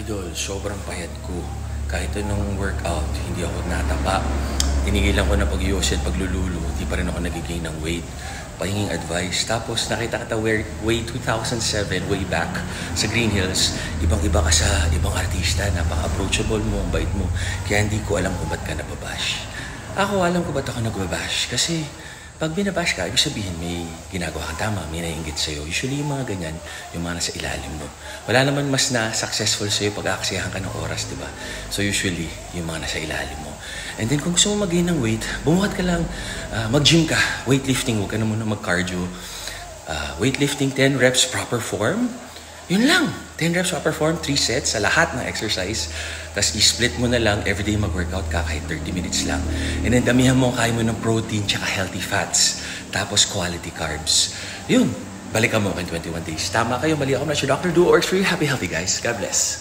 Idol, sobrang payat ko. Kahit anong workout, hindi ako natapa. Tinigilan ko na pag-yosi at paglululo, hindi pa rin ako nagiging ng weight. Pahinging advice. Tapos nakita kita way 2007, way back sa Green Hills. Ibang-iba ka sa ibang artista, napaka-approachable mo, ang bait mo. Kaya hindi ko alam kung ba't ka nababash. Ako alam ko ba't ako nagbabash. Kasi pag binabash ka, ibig sabihin may ginagawa kang tama, may naiingit sa'yo. Usually yung mga ganyan, yung mga nasa ilalim mo. Wala naman mas na successful sa'yo pag aaksiyahan ka ng oras, di ba? So usually, yung mga nasa ilalim mo. And then kung gusto mo mag-gain ng weight, bumuhat ka lang, mag-gym ka, weightlifting, huwag ka na muna mag-cardio. Weightlifting, 10 reps, proper form. Yun lang, 10 reps proper form, 3 sets sa lahat ng exercise. Tapos i-split mo na lang, everyday mag-workout ka kahit 30 minutes lang. And then damihan mo, kaya mo ng protein tsaka healthy fats. Tapos quality carbs. Yun, balikan mo in 21 days. Tama kayo, mali ako na siya. Dr. Do works for you. Happy, healthy guys. God bless.